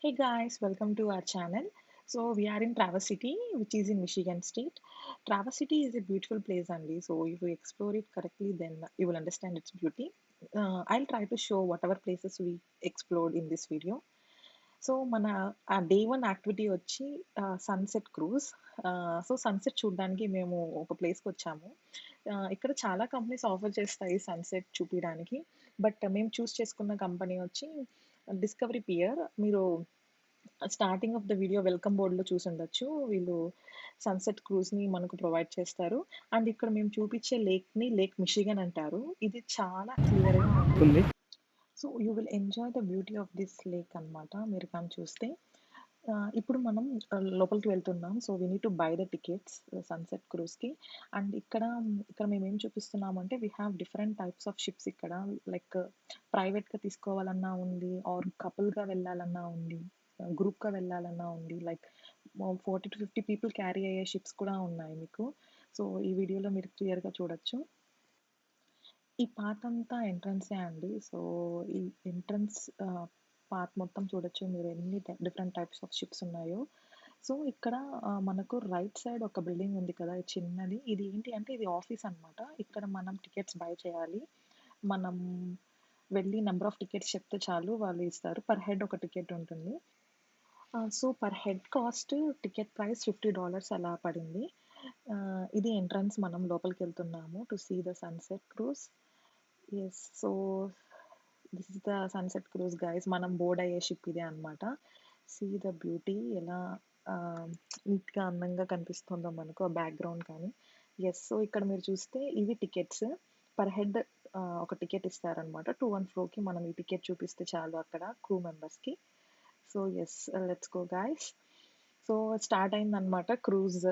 Hey guys, welcome to our channel. So we are in Traverse City, which is in Michigan State. Traverse City is a beautiful place, Andy. So if you explore it correctly, then you will understand its beauty. I'll try to show whatever places we explored in this video. So మన day one activity వచ్చి sunset cruise. So sunset చూడడానికి మేము ఒక ప్లేస్కి వచ్చాము. ఇక్కడ చాలా companies offer చేస్తాయి సన్సెట్ చూపించడానికి. బట్ మేము చూస్ చేసుకున్న కంపెనీ వచ్చి డిస్కవరీ పియర్. మీరు starting of the video welcome బోర్డ్లో చూసి ఉండొచ్చు. వీళ్ళు సన్సెట్ క్రూజ్ని మనకు ప్రొవైడ్ చేస్తారు. అండ్ ఇక్కడ మేము చూపించే లేక్ని లేక్ మిషిగన్ అంటారు. ఇది చాలా క్లియర్గా ఉంటుంది. So you will enjoy the beauty of this lake అనమాట. మీరు కానీ చూస్తే ఇప్పుడు మనం లోపలికి వెళ్తున్నాం. So we need to buy the tickets sunset క్రూజ్కి. అండ్ ఇక్కడ మేము ఏం చూపిస్తున్నామంటే we have different types of ships ఇక్కడ. లైక్ ప్రైవేట్గా తీసుకోవాలన్నా ఉంది, ఆర్ కపుల్గా వెళ్ళాలన్నా ఉంది, గ్రూప్గా వెళ్ళాలన్నా ఉంది. లైక్ 40 to 50 పీపుల్ క్యారీ అయ్యే షిప్స్ కూడా ఉన్నాయి మీకు. సో ఈ వీడియోలో మీరు క్లియర్గా చూడొచ్చు. ఈ పార్ట్ అంతా ఎంట్రన్సే అండి. సో ఈ ఎంట్రన్స్ పార్ట్ మొత్తం చూడొచ్చు మీరు ఎన్ని డిఫరెంట్ టైప్స్ ఆఫ్ షిప్స్ ఉన్నాయో. సో ఇక్కడ మనకు రైట్ సైడ్ ఒక బిల్డింగ్ ఉంది కదా, ఇది చిన్నది. ఇది ఏంటి అంటే ఇది ఆఫీస్ అనమాట. ఇక్కడ మనం టికెట్స్ బై చేయాలి. మనం వెళ్ళి నెంబర్ ఆఫ్ టికెట్స్ చెప్తే చాలు, వాళ్ళు ఇస్తారు. పర్ హెడ్ ఒక టికెట్ ఉంటుంది. So per head cost ticket price $50 అలా పడింది. ఇది ఎంట్రన్స్. మనం లోపలికి వెళ్తున్నాము to see the sunset cruise. Yes, so this is the sunset cruise guys. మనం బోర్డ్ అయ్యే షిప్ ఇదే అనమాట. సీ ద బ్యూటీ, ఎలా నీట్గా అందంగా కనిపిస్తుందో మనకు ఆ బ్యాక్గ్రౌండ్ కానీ. ఎస్, సో ఇక్కడ మీరు చూస్తే ఇవి టికెట్స్. పర్ హెడ్ ఒక టికెట్ ఇస్తారనమాట. టు అండ్ ఫ్రోకి మనం ఈ టికెట్ చూపిస్తే చాలు అక్కడ క్రూ మెంబర్స్కి. So yes, let's go guys. So start అయిందనమాట క్రూజ్.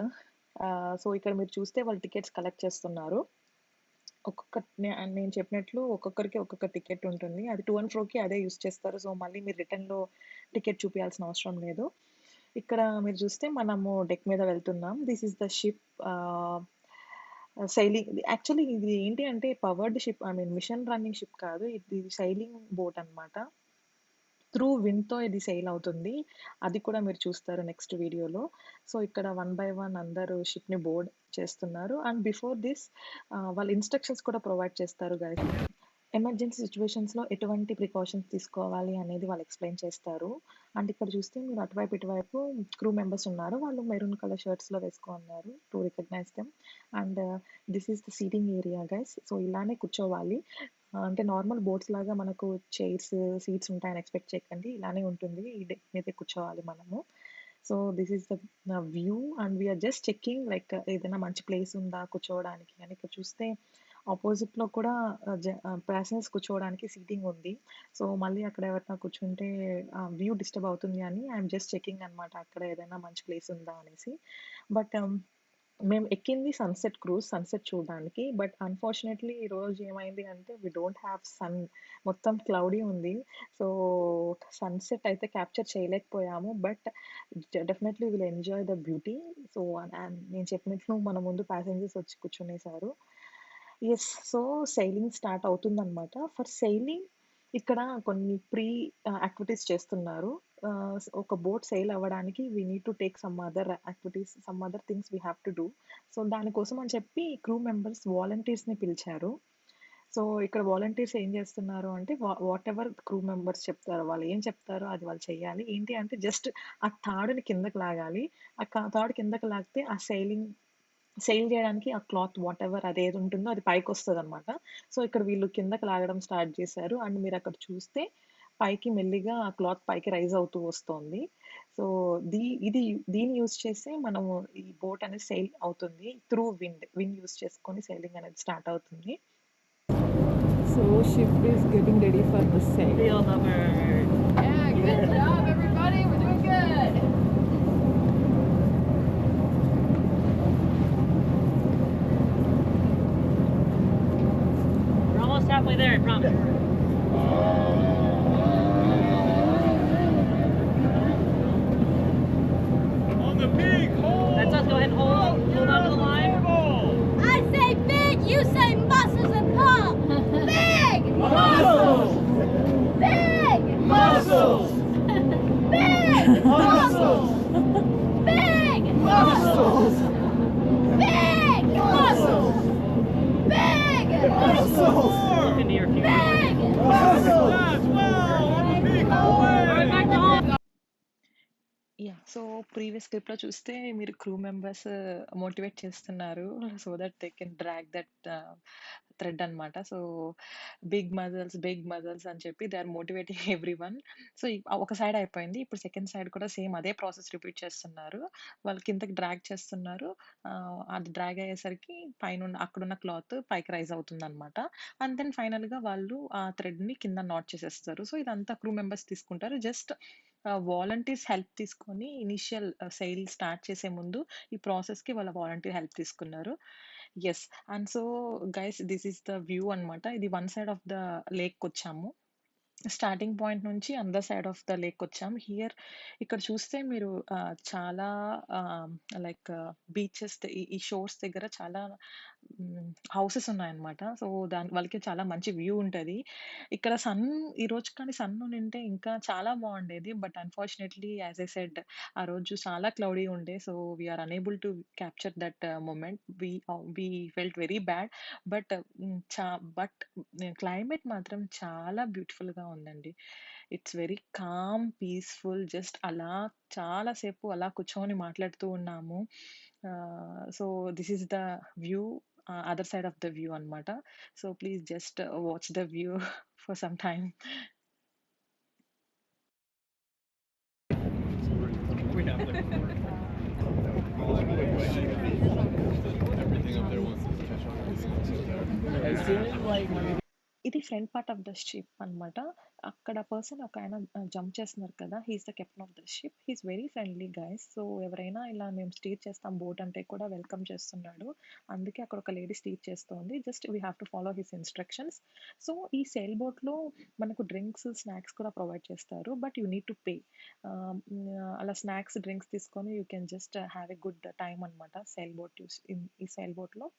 సో ఇక్కడ మీరు చూస్తే వాళ్ళు టికెట్స్ కలెక్ట్ చేస్తున్నారు. నేను చెప్పినట్లు ఒక్కొక్కరికి ఒక్కొక్క టికెట్ ఉంటుంది. అది టు అండ్ ఫ్రోకి అదే యూస్ చేస్తారు. సో మళ్ళీ మీరు రిటర్న్లో టికెట్ చూపించాల్సిన అవసరం లేదు. ఇక్కడ మీరు చూస్తే మనము డెక్ మీద వెళ్తున్నాం. This is the ship sailing. Actually ఇది ఏంటి అంటే powered ship, I mean machine running ship కాదు, ఇది సైలింగ్ బోట్ అనమాట. త్రూ విండ్తో ఇది సెయిల్ అవుతుంది. అది కూడా మీరు చూస్తారు నెక్స్ట్ వీడియోలో. సో ఇక్కడ 1 by 1 అందరూ షిప్ని బోర్డ్ చేస్తున్నారు. అండ్ బిఫోర్ దిస్ వాళ్ళు ఇన్స్ట్రక్షన్స్ కూడా ప్రొవైడ్ చేస్తారు గైస్. ఎమర్జెన్సీ సిచ్యువేషన్స్లో ఎటువంటి ప్రికాషన్స్ తీసుకోవాలి అనేది వాళ్ళు ఎక్స్ప్లెయిన్ చేస్తారు. అండ్ ఇక్కడ చూస్తే మీరు అటువైపు ఇటువైపు క్రూ మెంబర్స్ ఉన్నారు. వాళ్ళు మెరూన్ కలర్ షర్ట్స్లో వేసుకున్నారు to recognise them. And this is the seating area guys. So ఇలానే కూర్చోవాలి. అంటే నార్మల్ బోట్స్ లాగా మనకు చైర్స్, సీట్స్ ఉంటాయని ఎక్స్పెక్ట్ చేయకండి. ఇలానే ఉంటుంది. ఈ డెక్ మీద కూర్చోవాలి మనము. So this is the view. And we are just checking like ఏదైనా మంచి ప్లేస్ ఉందా కూర్చోవడానికి అని. ఇక్కడ చూస్తే ఆపోజిట్లో కూడా ప్యాసింజర్స్ కూర్చోవడానికి సీటింగ్ ఉంది. సో మళ్ళీ అక్కడ ఎవరైనా కూర్చుంటే వ్యూ డిస్టర్బ్ అవుతుంది అని ఐఎమ్ జస్ట్ చెకింగ్ అనమాట, అక్కడ ఏదైనా మంచి ప్లేస్ ఉందా అనేసి. బట్ మేము ఎక్కింది సన్సెట్ క్రూజ్, సన్సెట్ చూడడానికి. బట్ అన్ఫార్చునేట్లీ ఈరోజు ఏమైంది అంటే వీ డోంట్ హ్యావ్ సన్. మొత్తం క్లౌడీ ఉంది. సో సన్సెట్ అయితే క్యాప్చర్ చేయలేకపోయాము. But definitely will enjoy the beauty. So నేను చెప్పినట్లు మన ముందు ప్యాసింజర్స్ వచ్చి కూర్చునేసారు. ఎస్, సో సెయిలింగ్ స్టార్ట్ అవుతుందన్నమాట. ఫర్ సెయిలింగ్ ఇక్కడ కొన్ని ప్రీ యాక్టివిటీస్ చేస్తున్నారు. ఒక బోట్ సెయిల్ అవ్వడానికి we need to take some other activities, some other things we have to do. So దానికోసం అని చెప్పి క్రూ మెంబర్స్ వాలంటీర్స్ని పిలిచారు. సో ఇక్కడ వాలంటీర్స్ ఏం చేస్తున్నారు అంటే వాట్ ఎవర్ క్రూ మెంబర్స్ చెప్తారో, వాళ్ళు ఏం చెప్తారో అది వాళ్ళు చేయాలి. ఏంటి అంటే జస్ట్ ఆ తాడుని కిందకి లాగాలి. ఆ తాడు కిందకి లాగితే ఆ సెయిల్ చేయడానికి ఆ క్లాత్ వాట్ ఎవర్ అది ఏది ఉంటుందో అది పైకి వస్తుంది అనమాట. సో ఇక్కడ వీళ్ళు కిందకి లాగడం స్టార్ట్ చేశారు. అండ్ మీరు అక్కడ చూస్తే పైకి మెల్లిగా ఆ క్లాత్ పైకి రైజ్ అవుతూ వస్తుంది. సో దీన్ని యూజ్ చేసి మనము ఈ బోట్ అనేది సెయిల్ అవుతుంది. త్రూ విండ్ యూజ్ చేసుకొని సెయిలింగ్ అనేది స్టార్ట్ అవుతుంది. So ship is getting ready for the SAIL. Feel the bird. Yeah, good job, everybody. We're doing good. We're almost halfway there, I promise. On the big hole! Let's us go ahead and hold on to the line. I say big, you say muscles and pump. Big! Muscles! Big! Muscles! Big muscles. Big muscles. Big muscles. Big muscles. Look into your future. Big Yes, well, on the big hallway. Back to home. Yeah so previous క్లిప్లో చూస్తే మీరు crew members motivate చేస్తున్నారు so that they can drag that thread అనమాట so big muscles అని చెప్పి they are motivating everyone so ఒక side అయిపోయింది ఇప్పుడు సెకండ్ సైడ్ కూడా సేమ్ అదే ప్రాసెస్ రిపీట్ చేస్తున్నారు వాళ్ళు కిందకి డ్రాగ్ చేస్తున్నారు అది డ్రాగ్ అయ్యేసరికి పైన అక్కడున్న క్లాత్ పైకి రైజ్ అవుతుంది అనమాట అండ్ దెన్ ఫైనల్గా వాళ్ళు ఆ థ్రెడ్ని కింద నాట్ చేసేస్తారు సో ఇదంతా క్రూ మెంబర్స్ తీసుకుంటారు జస్ట్ వాలంటీర్స్ హెల్ప్ తీసుకొని ఇనిషియల్ సెయిల్ స్టార్ట్ చేసే ముందు ఈ ప్రాసెస్కి వాళ్ళ వాలంటీర్ హెల్ప్ తీసుకున్నారు yes and so guys this is the view అనమాట ఇది one side of the lake వచ్చాము స్టార్టింగ్ పాయింట్ నుంచి అందర్ సైడ్ ఆఫ్ ద లేక్ వచ్చాం హియర్ ఇక్కడ చూస్తే మీరు చాలా లైక్ బీచెస్ ఈ షోర్స్ దగ్గర చాలా హౌసెస్ ఉన్నాయన్నమాట సో వాళ్ళకి చాలా మంచి వ్యూ ఉంటుంది ఇక్కడ ఈ రోజు కానీ సన్ ఉంటే ఇంకా చాలా బాగుండేది but unfortunately as I said ఆ రోజు చాలా క్లౌడీ ఉండే so we're unable to capture that moment we felt very bad but but climate మాత్రం చాలా బ్యూటిఫుల్గా ఉందండి it's very calm peaceful just అలా చాలాసేపు అలా కూర్చొని మాట్లాడుతూ ఉన్నాము so this is the view other side of the view అనమాట so please just watch the view for some time We have the everything up there wants to catch up. ఇది front part of the ship అనమాట అక్కడ person ఒక ఆయన jump చేస్తున్నారు కదా he's the captain of the ship he's very friendly guys so ఎవరైనా ఇలా మేము స్టీచ్ చేస్తాం బోట్ అంటే కూడా వెల్కమ్ చేస్తున్నాడు అందుకే అక్కడ ఒక లేడీ స్టీచ్ చేస్తుంది just we have to follow his instructions so ఈ సెయిల్ బోట్లో మనకు డ్రింక్స్ స్నాక్స్ కూడా ప్రొవైడ్ చేస్తారు but you need to pay అలా స్నాక్స్ డ్రింక్స్ తీసుకొని you can just have a good time అనమాట సెయిల్ బోట్ ఈ సెయిల్ బోట్లో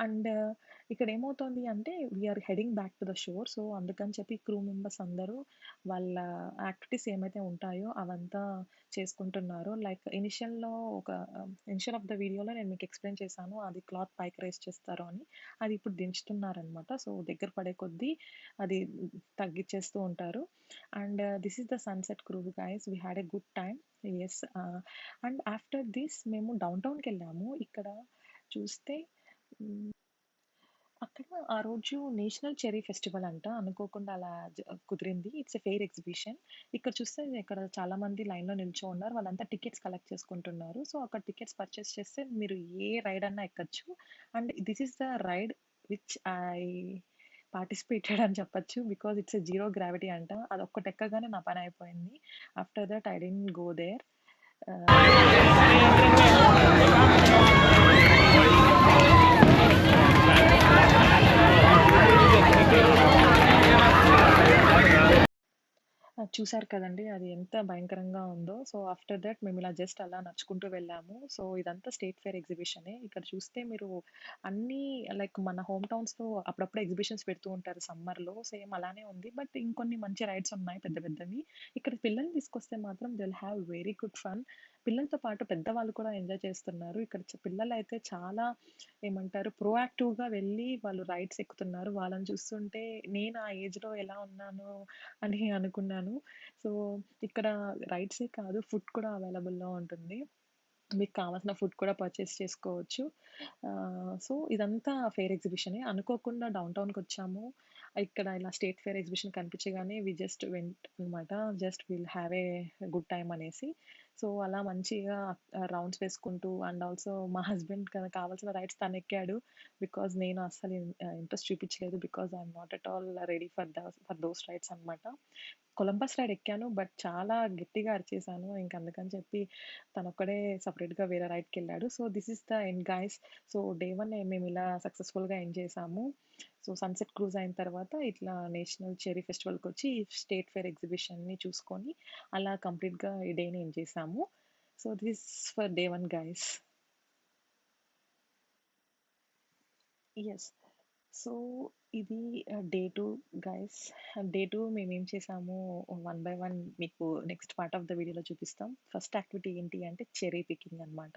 అండ్ ఇక్కడ ఏమవుతుంది అంటే we are heading back to the shore so అందుకని చెప్పి క్రూ మెంబర్స్ అందరూ వాళ్ళ యాక్టివిటీస్ ఏమైతే ఉంటాయో అవంతా చేసుకుంటున్నారు లైక్ ఇనిషియల్ ఆఫ్ ద వీడియోలో నేను మీకు ఎక్స్ప్లెయిన్ చేశాను అది క్లాత్ పైకి రైస్ చేస్తారు అని అది ఇప్పుడు దించుతున్నారనమాట సో దగ్గర పడే కొద్దీ అది తగ్గించేస్తూ ఉంటారు and this is the sunset cruise guys we had a good time yes and after this మేము డౌన్ టౌన్కి వెళ్ళాము ఇక్కడ చూస్తే అక్కడ ఆ రోజు నేషనల్ చెర్రీ ఫెస్టివల్ అంట అనుకోకుండా అలా కుదిరింది ఇట్స్ ఎ ఫెయిర్ ఎగ్జిబిషన్ ఇక్కడ చూస్తే ఇక్కడ చాలా మంది లైన్లో నిల్చో ఉన్నారు వాళ్ళంతా టికెట్స్ కలెక్ట్ చేసుకుంటున్నారు సో అక్కడ టికెట్స్ పర్చేస్ చేస్తే మీరు ఏ రైడ్ అన్నా ఎక్కచ్చు and this is the ride which I participated అని చెప్పచ్చు because it's a zero gravity అంట అది ఒక్కటి ఎక్కగానే నా పని అయిపోయింది after that I didn't go there చూసారు కదండి అది ఎంత భయంకరంగా ఉందో సో ఆఫ్టర్ దట్ మేము ఇలా జస్ట్ అలా నడుచుకుంటూ వెళ్ళాము సో ఇదంతా స్టేట్ ఫేర్ ఎగ్జిబిషనే ఇక్కడ చూస్తే మీరు అన్నీ లైక్ మన హోమ్ టౌన్స్లో అప్పుడప్పుడు ఎగ్జిబిషన్స్ పెడుతూ ఉంటారు సమ్మర్లో సేమ్ అలానే ఉంది బట్ ఇంకొన్ని మంచి రైడ్స్ ఉన్నాయి పెద్ద పెద్దవి ఇక్కడ పిల్లల్ని తీసుకొస్తే మాత్రం they will have very good fun పిల్లలతో పాటు పెద్దవాళ్ళు కూడా ఎంజాయ్ చేస్తున్నారు ఇక్కడ పిల్లలు అయితే చాలా ఏమంటారు ప్రోయాక్టివ్గా వెళ్ళి వాళ్ళు రైడ్స్ ఎక్కుతున్నారు వాళ్ళని చూస్తుంటే నేను ఆ ఏజ్లో ఎలా ఉన్నాను అని అనుకున్నాను సో ఇక్కడ రైడ్సే కాదు ఫుడ్ కూడా అవైలబుల్లో ఉంటుంది మీకు కావాల్సిన ఫుడ్ కూడా పర్చేస్ చేసుకోవచ్చు సో ఇదంతా ఫేర్ ఎగ్జిబిషనే అనుకోకుండా డౌన్ టౌన్కి వచ్చాము ఇక్కడ ఇలా స్టేట్ ఫేర్ ఎగ్జిబిషన్ కనిపించగానే వి జస్ట్ వెంట్ అనమాట just will have a good time అనేసి సో అలా మంచిగా రౌండ్స్ వేసుకుంటూ అండ్ ఆల్సో మా హస్బెండ్ కావాల్సిన రైడ్స్ తను ఎక్కాడు బికాజ్ నేను అస్సలు ఇంట్రెస్ట్ చూపించలేదు because I'm not at all ready for those rides అనమాట కొలంబస్ రైడ్ ఎక్కాను బట్ చాలా గట్టిగా అరిచేసాను ఇంక అందుకని చెప్పి తను ఒక్కడే సపరేట్గా వేరే రైడ్కి వెళ్ళాడు so this is the end guys so day 1 మేము ఇలా సక్సెస్ఫుల్గా ఎండ్ చేసాము సో సన్సెట్ క్రూజ్ అయిన తర్వాత ఇట్లా నేషనల్ చెరీ ఫెస్టివల్కి వచ్చి స్టేట్ ఫేర్ ఎగ్జిబిషన్ని చూసుకొని అలా కంప్లీట్గా ఈ డేని ఎండ్ చేసాము so this for day 1 guys yes so ఇది డే 2 గైస్. డే 2 మేమేం చేసాము వన్ బై వన్ మీకు నెక్స్ట్ పార్ట్ ఆఫ్ ద వీడియోలో చూపిస్తాం. ఫస్ట్ యాక్టివిటీ ఏంటి అంటే చెర్రీ పికింగ్ అనమాట.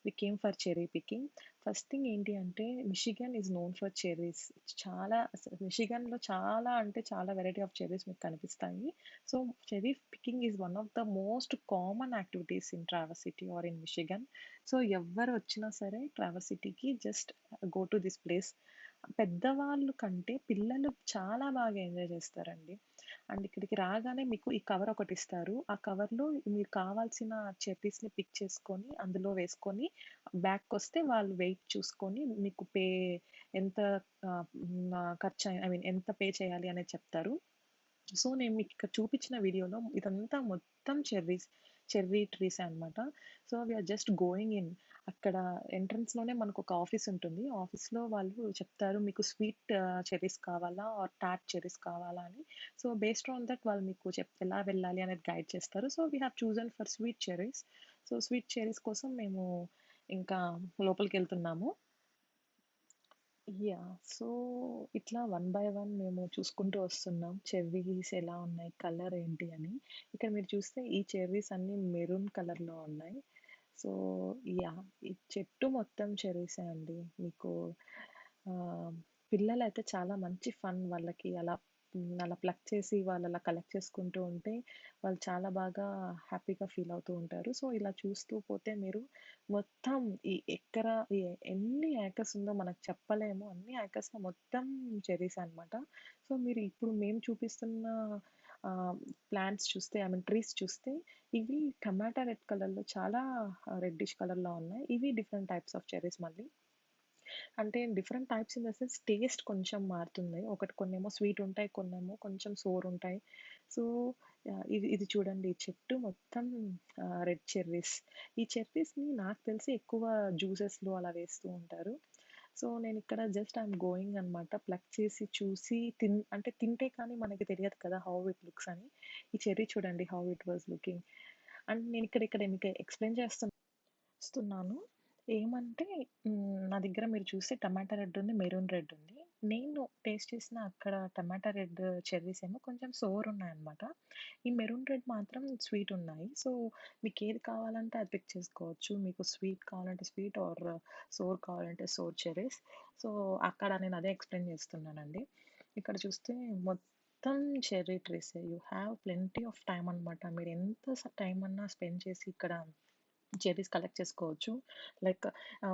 We came for cherry picking. First thing ఏంటి అంటే Michigan is known for cherries. మిషిగన్లో చాలా అంటే చాలా వెరైటీ ఆఫ్ చెర్రీస్ మీకు కనిపిస్తాయి. So cherry picking is one of the most common activities in Traverse City or in Michigan. So ఎవ్వరు వచ్చినా సరే ట్రావర్స్ సిటీకి just go to this place. పెద్దవాళ్ళు కంటే పిల్లలు చాలా బాగా ఎంజాయ్ చేస్తారండి. అండ్ ఇక్కడికి రాగానే మీకు ఈ కవర్ ఒకటి ఇస్తారు. ఆ కవర్లో మీకు కావాల్సిన చెర్రీస్ని పిక్ చేసుకొని అందులో వేసుకొని బ్యాగ్కి వస్తే వాళ్ళు వెయిట్ చూసుకొని మీకు ఎంత ఖర్చు ఐ మీన్ ఎంత పే చేయాలి అనేది చెప్తారు. సో నేను మీకు ఇక్కడ చూపించిన వీడియోలో ఇదంతా మొత్తం చెర్రీ ట్రీస్ అన్నమాట. So we are just going in. అక్కడ ఎంట్రన్స్లోనే మనకు ఒక ఆఫీస్ ఉంటుంది. ఆఫీస్లో వాళ్ళు చెప్తారు మీకు స్వీట్ చెర్రీస్ కావాలా ఆర్ టాట్ చెర్రీస్ కావాలా అని. సో బేస్డ్ ఆన్ దట్ వాళ్ళు మీకు ఎలా వెళ్ళాలి అనేది గైడ్ చేస్తారు. So we have chosen for sweet cherries. So sweet cherries కోసం మేము ఇంకా లోపలికి వెళ్తున్నాము. యాహ్! సో, ఇట్లా వన్ బై వన్ మేము చూసుకుంటూ వస్తున్నాం. చెర్రీస్ ఎలా ఉన్నాయి, కలర్ ఏంటి అని. ఇక్కడ మీరు చూస్తే ఈ చెర్రీస్ అన్నీ మెరూన్ కలర్‌లో ఉన్నాయి. So, yeah! ఈ చెట్టు మొత్తం చెర్రీసే అండి. మీకు ఆహ్, పిల్లలైతే చాలా మంచి ఫన్ వాళ్ళకి అలా ప్లక్ చేసి వాళ్ళు అలా కలెక్ట్ చేసుకుంటూ ఉంటే వాళ్ళు చాలా బాగా హ్యాపీగా ఫీల్ అవుతూ ఉంటారు. సో, ఇలా చూస్తూ పోతే మీరు మొత్తం ఈ ఎకర ఎ ఎన్ని ఏకర్స్ ఉందో మనకు చెప్పలేము. అన్ని ఏకర్స్‌లో మొత్తం చెర్రీసే అన్నమాట. సో, మీరు ఇప్పుడు మేము చూపిస్తున్న ప్లాంట్స్ చూస్తే ఐ మీన్ ట్రీస్ చూస్తే ఇవి టమాటా రెడ్ కలర్‌లో చాలా రెడ్డిష్ కలర్‌లో ఉన్నాయి. ఇవి డిఫరెంట్ టైప్స్ ఆఫ్ చెర్రీస్ మళ్ళీ. అంటే different types in the sense taste కొంచెం మారుతుంది. కొన్నేమో స్వీట్ ఉంటాయి. కొన్నేమో కొంచెం సోర్ ఉంటాయి. సో, ఇది చూడండి ఈ చెట్టు మొత్తం రెడ్ చెర్రీస్. ఈ చెర్రీస్‌ని నాకు తెలిసి ఎక్కువ జ్యూసెస్‌లో అలా వేస్తూ ఉంటారు. సో, నేనిక్కడ జస్ట్ ఐయామ్ గోయింగ్ అనమాట. ప్లక్ చేసి చూసి అంటే తింటే కానీ మనకి తెలియదు కదా! హౌ ఇట్ లుక్స్ అని. ఈ చెర్రీ చూడండి how it was looking. And నేనిక్కడ మీకు ఎక్స్‌ప్లెయిన్ చేస్తున్నాను. ఏమంటే నా దగ్గర మీరు చూస్తే టమాటా రెడ్ ఉంది, మెరూన్ రెడ్ ఉంది. నేను టేస్ట్ చేసిన అక్కడ టమాటా రెడ్ చెర్రీస్ ఏమో కొంచెం సోర్ ఉన్నాయన్నమాట. ఈ మెరూన్ రెడ్ మాత్రం స్వీట్ ఉన్నాయి. సో, మీకేది కావాలంటే అది పిక్ చేసుకోవచ్చు. మీకు స్వీట్ కావాలంటే స్వీట్ ఆర్ సోర్ కావాలంటే సోర్ చెర్రీస్. సో, అక్కడ నేను అదే ఎక్స్‌ప్లెయిన్ చేస్తున్నానండి. ఇక్కడ చూస్తే మొత్తం చెర్రీ ట్రీసే. You have plenty of time అనమాట. మీరు ఎంత టైం అన్నా స్పెండ్ చేసి ఇక్కడ చెర్రీస్ కలెక్ట్ చేసుకోవచ్చు. లైక్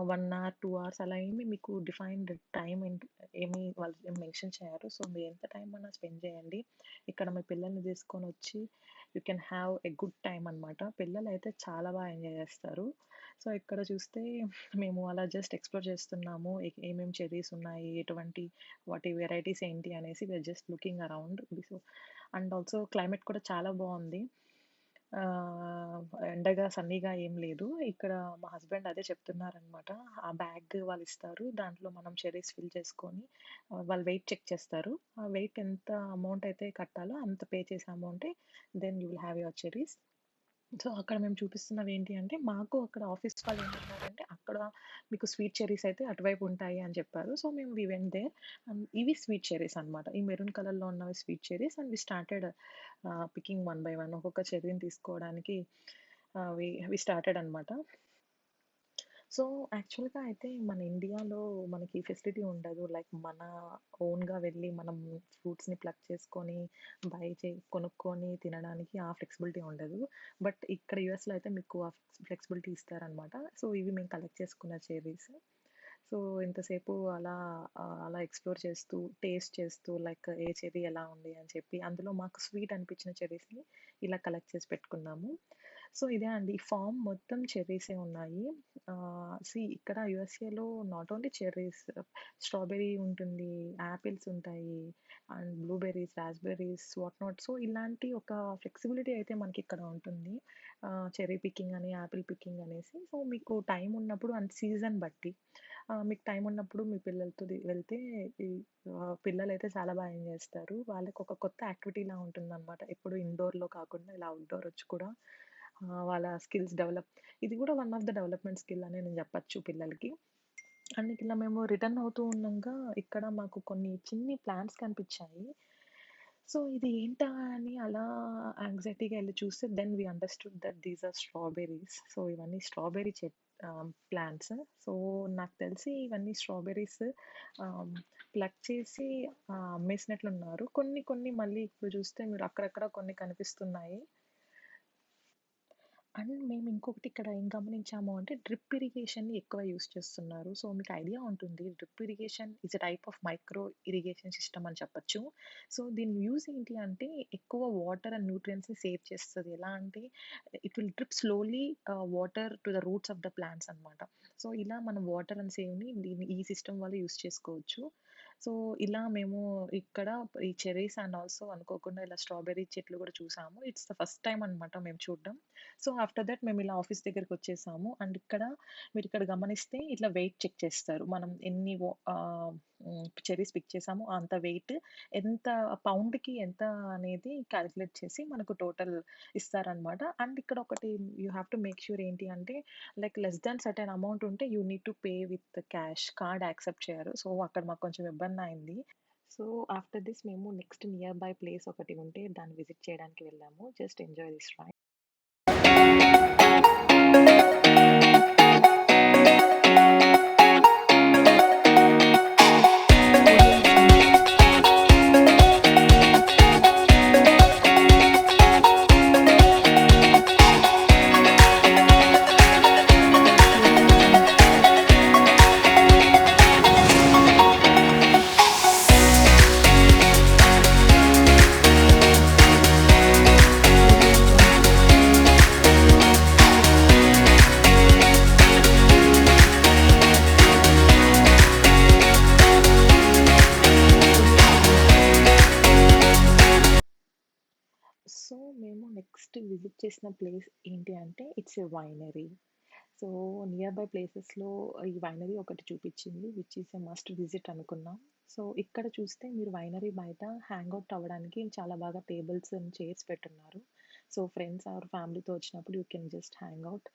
1 అవర్, 2 అవర్స్ అలా మీకు డిఫైన్డ్ టైమ్ వాళ్ళు ఏమి మెన్షన్ చేయరు. సో, మీరు ఎంత టైం అన్నా స్పెండ్ చేయండి. ఇక్కడ మీ పిల్లల్ని తీసుకొనొచ్చి you can have a good time అనమాట. పిల్లలైతే చాలా బాగా ఎంజాయ్ చేస్తారు. సో, ఇక్కడ చూస్తే మేము అలా జస్ట్ ఎక్స్‌ప్లోర్ చేస్తున్నాము. ఏమేమి చెర్రీస్ ఉన్నాయి, వాటి వెరైటీస్ ఏంటి అనేసి we are just looking around. So, and also climate కూడా చాలా బావుంది. ఎండగా, సన్నీగా ఏం లేదు. ఇక్కడ మా హస్బెండ్ అదే చెప్తున్నారనమాట. ఆ బ్యాగ్ వాళ్ళిస్తారు. దాంట్లో మనం చెర్రీస్ ఫిల్ చేసుకొని వాళ్ళు వెయిట్ చెక్ చేస్తారు. ఆ వెయిట్ ఎంత అమౌంట్ అయితే కట్టాలో అంత పే చేసాము అంటే then you will have your cherries. So, అక్కడ మేము చూపిస్తున్నవి ఏంటి అంటే మాకు అక్కడ ఆఫీస్ వాళ్ళు ఏమన్నారంటే అక్కడ మీకు స్వీట్ చెర్రీస్ అయితే అటువైపు ఉంటాయి అని చెప్పారు. సో, మేము వి వెంట్ దేర్. ఇవి స్వీట్ చెర్రీస్ అనమాట. ఈ మెరూన్ కలర్‌లో ఉన్నవి sweet cherries and we started picking one by one. ఒక్కొక్క చెర్రీని తీసుకోవడానికి వి స్టార్టెడ్ అనమాట. సో, యాక్చువల్‌గా అయితే మన ఇండియాలో మనకి ఈ ఫెసిలిటీ ఉండదు. లైక్ మన ఓన్‌గా వెళ్ళి మనం ఫ్రూట్స్‌ని ప్లక్ చేసుకొని, కొనుక్కొని తినడానికి ఆ ఫ్లెక్సిబిలిటీ ఉండదు. బట్ ఇక్కడ యూఎస్‌లో అయితే మీకు ఆ ఫ్లెక్సిబిలిటీ ఇస్తారనమాట. సో, ఇవి మేము కలెక్ట్ చేసుకున్న చెర్రీస్. సో, ఇంతసేపు అలా ఎక్స్‌ప్లోర్ చేస్తూ, టేస్ట్ చేస్తూ లైక్ ఏ చెర్రీ ఎలా ఉంది అని చెప్పి, అందులో మాకు స్వీట్ అనిపించిన చెర్రీస్‌ని ఇలా కలెక్ట్ చేసి పెట్టుకున్నాము. సో, ఇదే అండి. ఈ ఫార్మ్ మొత్తం చెర్రీసే ఉన్నాయి. ఇక్కడ యూఎస్ఏలో నాట్ ఓన్లీ చెర్రీస్, స్ట్రాబెర్రీ ఉంటుంది, యాపిల్స్ ఉంటాయి, and blueberries, raspberries, what not. So, ఇలాంటి ఒక ఫ్లెక్సిబిలిటీ అయితే మనకిక్కడ ఉంటుంది. చెర్రీ పికింగ్ అని, యాపిల్ పికింగ్ అనేసి. సో, మీకు టైం ఉన్నప్పుడు అండ్ సీజన్ బట్టి మీకు టైం ఉన్నప్పుడు మీ పిల్లలతో వెళ్తే ఈ పిల్లలైతే చాలా బాగా ఎంజాయ్ చేస్తారు. వాళ్ళకి ఒక కొత్త యాక్టివిటీలా ఉంటుందనమాట. ఎప్పుడు ఇండోర్‌లో కాకుండా ఇలా ఔట్‌డోర్ వచ్చి కూడా వాళ్ళ స్కిల్స్ డెవలప్ ఇది కూడా one of the development skill అనే నేను చెప్పొచ్చు పిల్లలకి. అండ్ ఇలా మేము రిటర్న్ అవుతూ ఉండంగా ఇక్కడ మాకు కొన్ని చిన్ని ప్లాంట్స్ కనిపించాయి. సో ఇది ఏంటా అని అలా యాంగ్జైటీగా ఎళ్లి చూస్తే then we understood that these are strawberries. So ఇవన్నీ స్ట్రాబెర్రీ ప్లాంట్స్. సో నాకు తెలిసి ఇవన్నీ స్ట్రాబెర్రీస్ ఆహ్, ప్లక్ చేసి అమ్మేసినట్లున్నారు. కొన్ని కొన్ని మళ్ళీ ఇప్పుడు చూస్తే మీరు అక్కడక్కడ కొన్ని కనిపిస్తున్నాయి. అండ్ మేము ఇంకొకటి ఇక్కడ ఏం గమనించాము అంటే డ్రిప్ ఇరిగేషన్‌ని ఎక్కువ యూజ్ చేస్తున్నారు. సో మీకు ఐడియా ఉంటుంది. Drip irrigation is a type of micro irrigation system అని చెప్పొచ్చు. సో దీని యూజ్ ఏంటి అంటే ఎక్కువ వాటర్ అండ్ న్యూట్రియంట్స్‌ని సేవ్ చేస్తది. ఎలా అంటే it will drip slowly water to the roots of the plants అన్నమాట. సో ఇలా మనం వాటర్ అండ్ సేవ్‌ని ఈ సిస్టమ్ వల్ల యూజ్ చేసుకోవచ్చు. సో ఇలా మేము ఇక్కడ ఈ చెర్రీస్ అండ్ ఆల్సో అనుకోకుండా ఇలా స్ట్రాబెర్రీ చెట్లు కూడా చూసాము. ఇట్స్ ద ఫస్ట్ టైమ్ అన్నమాట మేము చూడడం. సో ఆఫ్టర్ దట్ మేము ఇలా ఆఫీస్ దగ్గరికి వచ్చేసాము. అండ్ ఇక్కడ మీరు ఇక్కడ గమనిస్తే ఇట్లా వెయిట్ చెక్ చేస్తారు. మనం ఎన్ని చెర్రీస్ పిక్ చేసామో అంత వెయిట్ ఎంత పౌండ్‌కి ఎంత అనేది కాలిక్యులేట్ చేసి మనకు టోటల్ ఇస్తారనమాట. అండ్ ఇక్కడ ఒకటి you have to make sure ఏంటి అంటే like less than certain amount ఉంటే you need to pay with cash. Card accept చేయరు. సో అక్కడ మాకు కొంచెం ఇబ్బందయింది. సో ఆఫ్టర్ దిస్ మేము నెక్స్ట్ నియర్ బై ప్లేస్ ఒకటి ఉంటే దాన్ని విజిట్ చేయడానికి వెళ్ళాము. Just enjoy this ride. So మేము నెక్స్ట్ విజిట్ చేసిన ప్లేస్ ఏంటి అంటే it's a winery. So nearby ప్లేసెస్‌లో ఈ వైనరీ ఒకటి చూపించింది. Which is a must visit అనుకున్నాం. సో ఇక్కడ చూస్తే మీరు వైనరీ బయట హ్యాంగ్ ఔట్ అవ్వడానికి చాలా బాగా టేబుల్స్ అండ్ చైర్స్ పెట్టున్నారు. సో ఫ్రెండ్స్ ఆర్ ఫ్యామిలీతో వచ్చినప్పుడు you can just hang out.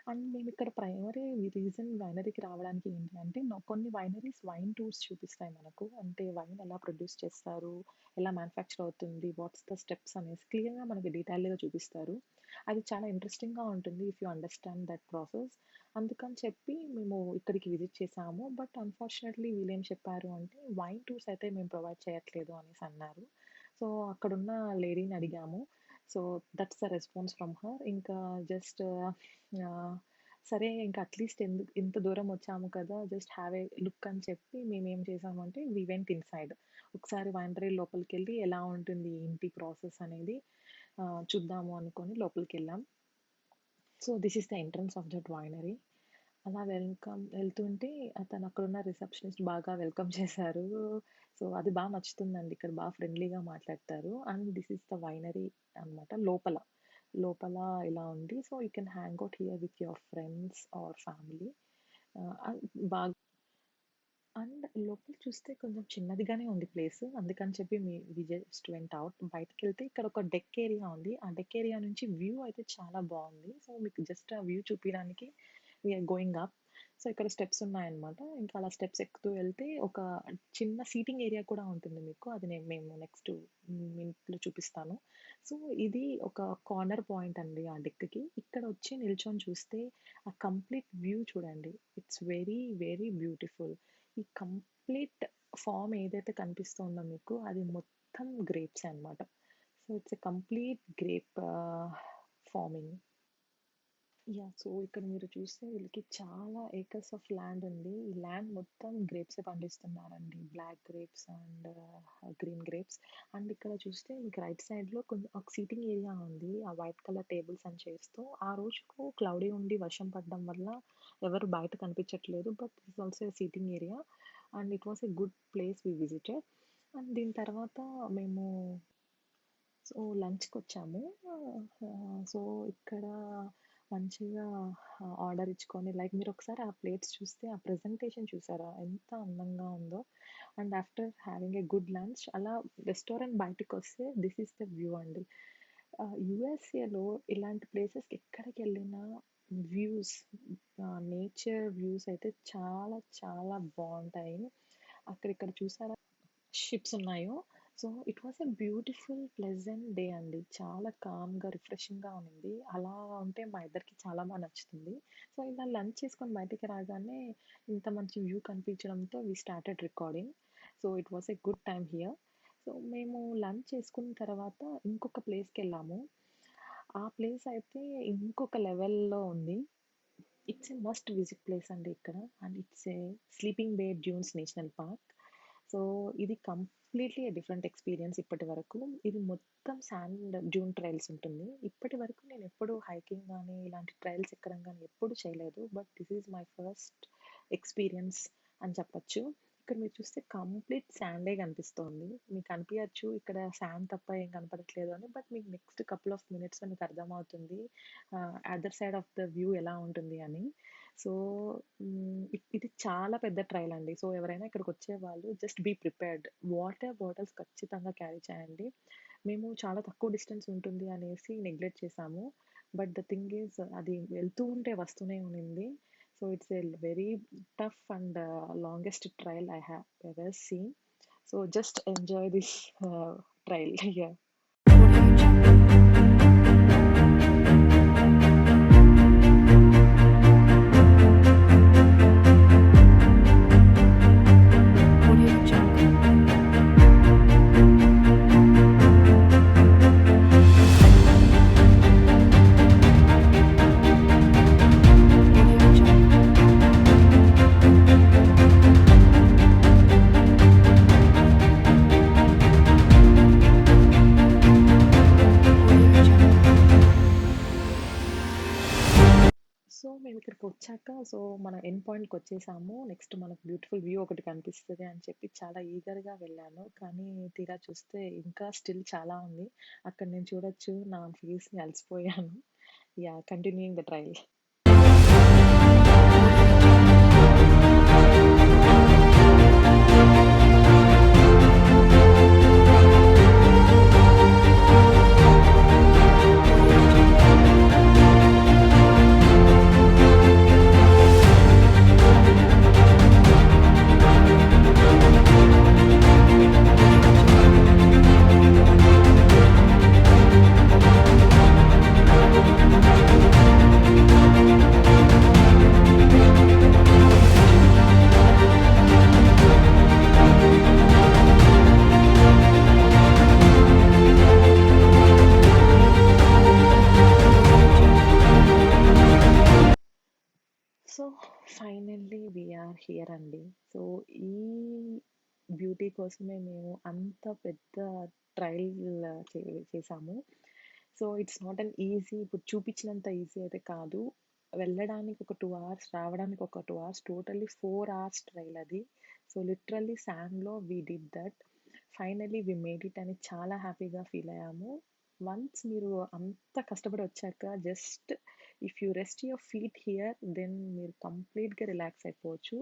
And మేము ఇక్కడ ప్రైమరీ రీజన్ వైనరీకి రావడానికి ఏంటి అంటే కొన్ని వైనరీస్ వైన్ టూర్స్ చూపిస్తాయి మనకు. అంటే వైన్ ఎలా ప్రొడ్యూస్ చేస్తారు, ఎలా మ్యానుఫ్యాక్చర్ అవుతుంది, వాట్స్ ద స్టెప్స్ అనేసి క్లియర్‌గా మనకి డీటెయిల్డ్‌గా చూపిస్తారు. అది చాలా ఇంట్రెస్టింగ్‌గా ఉంటుంది if you understand that process. అందుకని చెప్పి మేము ఇక్కడికి విజిట్ చేసాము. బట్ అన్‌ఫార్చునేట్‌లీ వీళ్ళేం చెప్పారు అంటే వైన్ టూర్స్ అయితే మేము ప్రొవైడ్ చేయట్లేదు అనేసి అన్నారు. సో అక్కడున్న లేడీని అడిగాము. So that's the response from her. ఇంకా జస్ట్ సరే ఇంక అట్‌లీస్ట్ ఇంత దూరం వచ్చాము కదా! జస్ట్ హావ్ ఎ లుక్ అని చెప్పి మేమేం చేసామంటే వి వెంట్ ఇన్‌సైడ్. ఒకసారి వైనరీ లోపలికెళ్ళి ఎలా ఉంటుంది, ఏంటి ప్రాసెస్ అనేది చూద్దాము అనుకోని లోపలికెళ్ళాం. So this is the entrance of that winery. అలా వెళ్తుంటే అతను అక్కడున్న రిసెప్షనిస్ట్ బాగా వెల్కమ్ చేశారు. సో అది నచ్చుతుందండి. ఇక్కడ ఫ్రెండ్లీగా మాట్లాడతారు. And this is the winery అన్నమాట. లోపల. లోపల ఇలా ఉంది. So you can hang out here with your friends or family. And బాగా అండ్ లోపల చూస్తే కొంచెం చిన్నదిగానే ఉంది ప్లేస్. అందుకని చెప్పి వి జస్ట్ వెంట్ ఔట్. బయటికెళ్తే ఇక్కడ ఒక డెక్ ఏరియా ఉంది. ఆ డెక్ ఏరియా నుంచి వ్యూ అయితే చాలా బావుంది. సో మీకు జస్ట్ ఆ వ్యూ చూపియడానికి we are going up. So ఇక్కడ స్టెప్స్ ఉన్నాయన్నమాట. ఇంకా అలా స్టెప్స్ ఎక్కుతూ వెళ్తే ఒక చిన్న సీటింగ్ ఏరియా కూడా ఉంటుంది మీకు. అది మేము నెక్స్ట్ ఇంట్లో చూపిస్తాను. సో ఇది ఒక కార్నర్ పాయింట్ అండి ఆ డెక్‌కి. ఇక్కడ వచ్చి నిల్చొని చూస్తే ఆ కంప్లీట్ వ్యూ చూడండి. It's very, very beautiful. ఈ కంప్లీట్ ఫార్మ్ ఏదైతే కనిపిస్తోందో మీకు అది మొత్తం గ్రేప్సే అన్నమాట. So it's a complete grape farming. Yeah! So ఇక్కడ మీరు చూస్తే వీళ్ళకి చాలా ఏకర్స్ ఆఫ్ ల్యాండ్ ఉంది. ఈ ల్యాండ్ మొత్తం గ్రేప్సే పండిస్తున్నారండి. Black grapes and green grapes. And ఇక్కడ చూస్తే మీకు రైట్ సైడ్‌లో కొంచెం ఒక సీటింగ్ ఏరియా ఉంది. ఆ వైట్ కలర్ టేబుల్స్ అండ్ చైర్స్‌తో. ఆ రోజుకు క్లౌడీ ఉండి వర్షం పడడం వల్ల ఎవరు బయట కనిపించట్లేదు. But this also a seating area. And it was a good place we visited. And దీని తర్వాత మేము సో లంచ్‌కొచ్చాము. సో ఇక్కడ మంచిగా ఆర్డర్ ఇచ్చుకొని లైక్ మీరొకసారి ఆ ప్లేట్స్ చూస్తే ఆ ప్రెజెంటేషన్ చూసారా? ఎంత అందంగా ఉందో. And after having a good lunch అలా రెస్టారెంట్ బయటికొస్తే దిస్ ఈస్ ద వ్యూ అండి. యుఎస్ఏలో ఇలాంటి ప్లేసెస్‌కి ఎక్కడికెళ్ళినా వ్యూస్ నేచర్ వ్యూస్ అయితే చాలా చాలా బావుంటాయి. అక్కడిక్కడ చూసారా షిప్స్ ఉన్నాయో. So, it was a beautiful pleasant day అండి. చాలా కామ్‌గా, రిఫ్రెషింగ్‌గా ఉండింది. అలా ఉంటే మా ఇద్దరికి చాలా నచ్చుతుంది. సో, ఇలా లంచ్ చేసుకొని బయటికి రాగానే ఇంత మంచి వ్యూ కనిపించడంతో we started recording. So, it was a good time here. So, మేము లంచ్ చేసుకున్న తర్వాత ఇంకొక ప్లేస్‌కెళ్ళాము. ఆ ప్లేస్ అయితే ఇంకొక లెవెల్‌లో ఉంది. It's a must visit place అండి ఇక్కడ. And it's a Sleeping Bear Dunes National Park. So, ఇది కంప్లీట్‌లీ డిఫరెంట్ ఎక్స్‌పీరియన్స్ ఇప్పటివరకు. ఇది మొత్తం శాండ్ డ్యూన్ ట్రైల్స్ ఉంటుంది. ఇప్పటివరకు నేనెప్పుడు హైకింగ్ గానీ, ఇలాంటి ట్రైల్స్ ఎక్కడం గానీ ఎప్పుడు చేయలేదు. But this is my first experience అని చెప్పొచ్చు. ఇక్కడ మీరు చూస్తే కంప్లీట్ శాండే కనిపిస్తోంది. మీకు అనిపియచ్చు ఇక్కడ శాండ్ తప్ప ఏం కనపడట్లేదు అని. బట్ మీకు నెక్స్ట్ కపుల్ ఆఫ్ మినిట్స్‌లో మీకు అర్థమవుతుంది other side of the view ఎలా ఉంటుంది అని. సో, ఇది చాలా పెద్ద ట్రైల్ అండి. సో, ఎవరైనా ఇక్కడికొచ్చే వాళ్ళు just be prepared. Water bottles ఖచ్చితంగా క్యారీ చేయండి. మేము చాలా తక్కువ డిస్టెన్స్ ఉంటుంది అనేసి నెగ్లెక్ట్ చేసాము. బట్ ద థింగ్ ఈజ్ అది వెళ్తూ ఉంటే వస్తూనే ఉండింది. So, it's a very tough and longest trail I have ever seen. So, just enjoy this trail. Yeah! So, మేమిక్కడికొచ్చాక మన ఎండ్ పాయింట్‌కొచ్చేసాము. నెక్స్ట్ మనకు బ్యూటిఫుల్ వ్యూ ఒకటి కనిపిస్తది అని చెప్పి చాలా ఈగర్‌గా వెళ్ళాను. కానీ తీరా చూస్తే ఇంకా స్టిల్ చాలా ఉంది. అక్కడ నేను చూడొచ్చు నా ఫేస్‌ని అలసిపోయాను. Yeah! Continuing the trail. So, finally we are here అండి. సో, ఈ బ్యూటీ కోసమే మేము అంత పెద్ద ట్రైల్ చే చేసాము. So, it's not an easy ఇప్పుడు చూపించినంత ఈజీ అయితే కాదు. వెళ్ళడానికి ఒక 2 అవర్స్, రావడానికి ఒక 2 అవర్స్ టోటల్లీ 4 అవర్స్ ట్రైల్ అది. సో, లిటరల్లీ శాండ్‌లో we did that. Finally we made it అని చాలా హ్యాపీగా ఫీల్ అయ్యాము. వన్స్ మీరు అంత కష్టపడి వచ్చాక just if you rest your feet here then మీరు కంప్లీట్‌గా రిలాక్స్ అయిపోవచ్చు.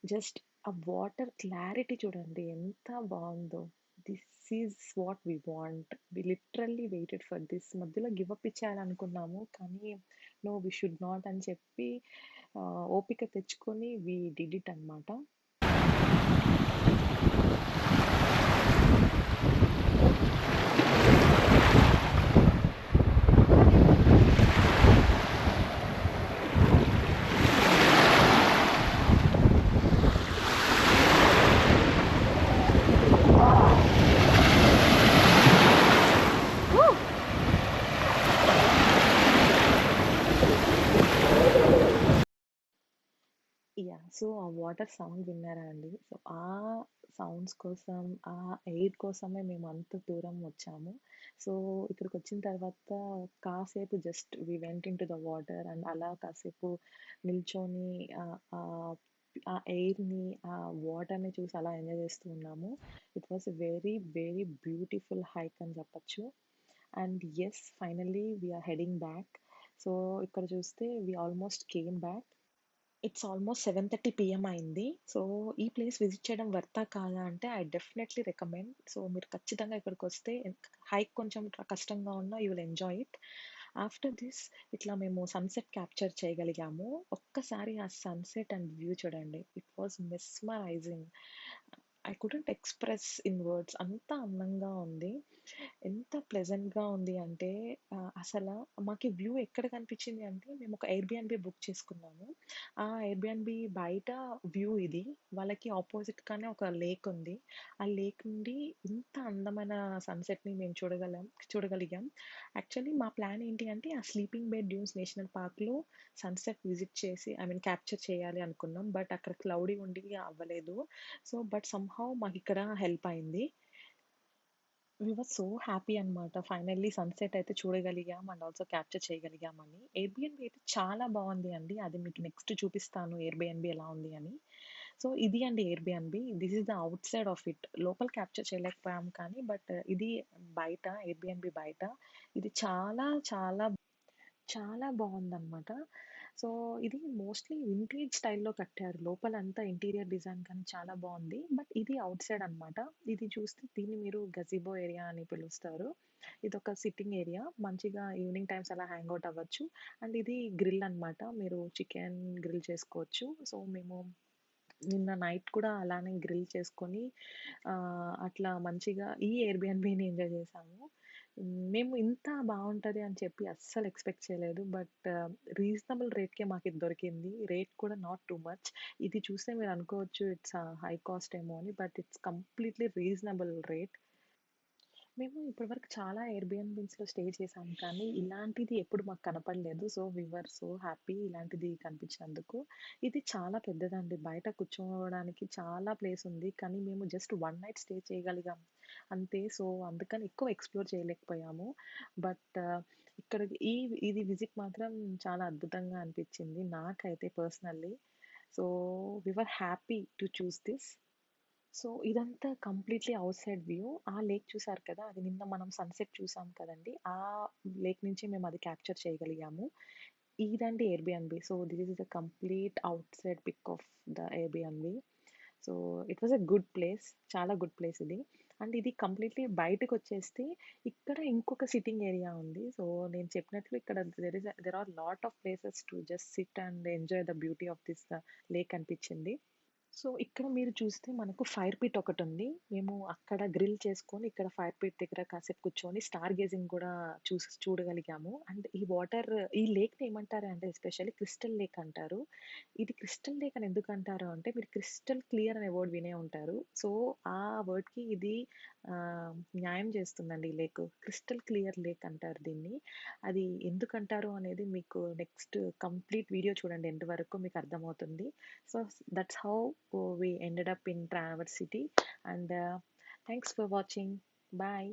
జస్ట్ ఆ వాటర్ క్లారిటీ చూడండి ఎంత బావుందో. This is what we want. We literally waited for this. మధ్యలో గివ్ అప్ ఇచ్చేయాలనుకున్నాము. కానీ నో వి షుడ్ నాట్ అని చెప్పి ఓపిక తెచ్చుకొని వి డిడ్ ఇట్ అనమాట. యాహ్! సో, ఆ వాటర్ సౌండ్ విన్నారా అండి? సో, ఆ సౌండ్స్ కోసం, ఆ ఎయిర్ కోసమే మేము అంత దూరం వచ్చాము. సో, ఇక్కడికొచ్చిన తర్వాత కాసేపు just we went into the water and అలా కాసేపు నిల్చొని ఆ ఎయిర్‌ని, ఆ వాటర్‌ని చూసి అలా ఎంజాయ్ చేస్తూ ఉన్నాము. It was a very, very beautiful hike అని చెప్పొచ్చు. And yes finally we are heading back. So, ఇక్కడ చూస్తే we almost came back. It's almost 7:30 PM అయింది. సో, ఈ ప్లేస్ విజిట్ చేయడం వర్తా కాదా అంటే ఐ డెఫినైట్‌లీ రికమెండ్. సో, మీరు ఖచ్చితంగా ఇక్కడికొస్తే హైక్ కొంచెం కష్టంగా ఉన్నా you will enjoy it. After this ఇట్లా మేము సన్‌సెట్ క్యాప్చర్ చేయగలిగాము. ఒక్కసారి ఆ సన్‌సెట్ అండ్ వ్యూ చూడండి. It was mesmerizing. I couldn't express in words. అంత అందంగా ఉంది. ఎంత ప్లెజెంట్‌గా ఉంది అంటే అసల మాకి వ్యూ ఎక్కడ కనిపించింది అంటే మేము ఒక ఎయిర్‌బిఎన్‌బి బుక్ చేసుకున్నాము. ఆ ఎయిర్‌బిఎన్‌బి బయట వ్యూ ఇది. వాళ్ళకి అపోజిట్‌గానే ఒక లేక్ ఉంది. ఆ లేక్ నుండి ఇంత అందమైన సన్‌సెట్‌ని మేము చూడగలిగాం. యాక్చువల్లీ మా ప్లాన్ ఏంటి అంటే ఆ స్లీపింగ్ బెడ్ డ్యూన్స్ నేషనల్ పార్క్‌లో సన్‌సెట్ విజిట్ చేసి ఐ మీన్ క్యాప్చర్ చేయాలి అనుకున్నాం. బట్ అక్కడ క్లౌడీ ఉండి అవ్వలేదు. సో, బట్ సమ్‌హౌ మాకిక్కడ హెల్ప్ అయింది. వి వర్ సో హ్యాపీ అనమాట. ఫైనల్లీ సన్‌సెట్ అయితే చూడగలిగాం అండ్ ఆల్సో క్యాప్చర్ చేయగలిగామని. ఎయిర్‌బిఎన్‌బి అయితే చాలా బావుంది అండి. అది మీకు నెక్స్ట్ చూపిస్తాను ఎయిర్‌బిఎన్‌బి ఎలా ఉంది అని. సో, ఇది అండి Airbnb. This is the out side of it. లోపల క్యాప్చర్ చేయలేకపోయాం కానీ బట్ ఇది బయట ఎయిర్‌బిఎన్‌బి బయట. ఇది చాలా చాలా చాలా బావుందనమాట. సో, ఇది మోస్ట్‌లీ వింటేజ్ స్టైల్‌లో కట్టారు. లోపలంతా ఇంటీరియర్ డిజైన్ కానీ చాలా బావుంది. బట్ ఇది ఔట్ సైడ్ అనమాట. ఇది చూస్తే దీన్ని మీరు గజీబో ఏరియా అని పిలుస్తారు. ఇదొక సిట్టింగ్ ఏరియా. మంచిగా ఈవినింగ్ టైమ్స్ అలా హ్యాంగ్ ఔట్ అవ్వచ్చు. అండ్ ఇది గ్రిల్ అనమాట. మీరు చికెన్ గ్రిల్ చేసుకోవచ్చు. సో, మేము నిన్న నైట్ కూడా అలానే గ్రిల్ చేసుకొని అట్లా మంచిగా ఈ ఎయిర్‌బిఎన్‌బిని ఎంజాయ్ చేశాము. మేము ఇంత బావుంటది అని చెప్పి అస్సలు ఎక్స్‌పెక్ట్ చేయలేదు. బట్ రీజనబుల్ రేట్‌కే మాకిది దొరికింది. రేట్ కూడా నాట్ టూ మచ్. ఇది చూస్తే మీరు అనుకోవచ్చు ఇట్స్ హై కాస్ట్ ఏమో అని. But it's completely reasonable rate. మేము ఇప్పటివరకు చాలా ఎయిర్‌బిఎన్‌బిస్‌లో స్టే చేసాం. కానీ ఇలాంటిది ఎప్పుడు మాకు కనపడలేదు. So, we were so happy ఇలాంటిది కనిపించినందుకు. ఇది చాలా పెద్దదండి. బయట కూర్చోవడానికి చాలా ప్లేస్ ఉంది. కానీ మేము జస్ట్ 1 నైట్ స్టే చేయగలిగాం అంతే. సో, అందుకని ఎక్కువ ఎక్స్‌ప్లోర్ చేయలేకపోయాము. బట్ ఇక్కడ ఇది విజిట్ మాత్రం చాలా అద్భుతంగా అనిపించింది నాకైతే personally. So, we were happy to choose this. So, ఇదంతా కంప్లీట్‌లీ ఔట్‌సైడ్ వ్యూ. ఆ లేక్ చూసారు కదా! అది నిన్న మనం సన్‌సెట్ చూసాం కదండీ! ఆ లేక్ నుంచి మేమది క్యాప్చర్ చేయగలిగాము. ఇదండి Airbnb. So, this is the complete outside pic of the Airbnb. So, it was a good place. చాలా గుడ్ ప్లేస్ ఇది. అండ్ ఇది కంప్లీట్‌లీ బయటకొచ్చేస్తే ఇక్కడ ఇంకొక సిట్టింగ్ ఏరియా ఉంది. సో, నేను చెప్పినట్లు ఇక్కడ there are lot of places to just sit and enjoy the beauty of this lake అనిపించింది. సో, ఇక్కడ మీరు చూస్తే మనకు ఫైర్ పిట్ ఒకటుంది. మేము అక్కడ గ్రిల్ చేసుకొని, ఇక్కడ ఫైర్ పిట్ దగ్గర కాసేపు కూర్చొని స్టార్ గేజింగ్ గూడా చూడగలిగాము. అండ్ ఈ వాటర్ ఈ లేక్‌ని ఏమంటారంటే ఎస్పెషల్లీ క్రిస్టల్ లేక్ అంటారు. ఇది క్రిస్టల్ లేక్ అని ఎందుకంటారు అంటే, మీరు క్రిస్టల్ క్లియర్ అనే వర్డ్ వినే ఉంటారు. సో, ఆ వర్డ్‌కి ఇది న్యాయం చేస్తుందండి ఈ లేక్. క్రిస్టల్ క్లియర్ లేక్ అంటారు దీన్ని. అది ఎందుకంటారు అనేది మీకు నెక్స్ట్ కంప్లీట్ వీడియో చూడండి ఎండ్ వరకు మీకు అర్థమవుతుంది. So that's how we ended up in Traverse City. And thanks for watching. Bye.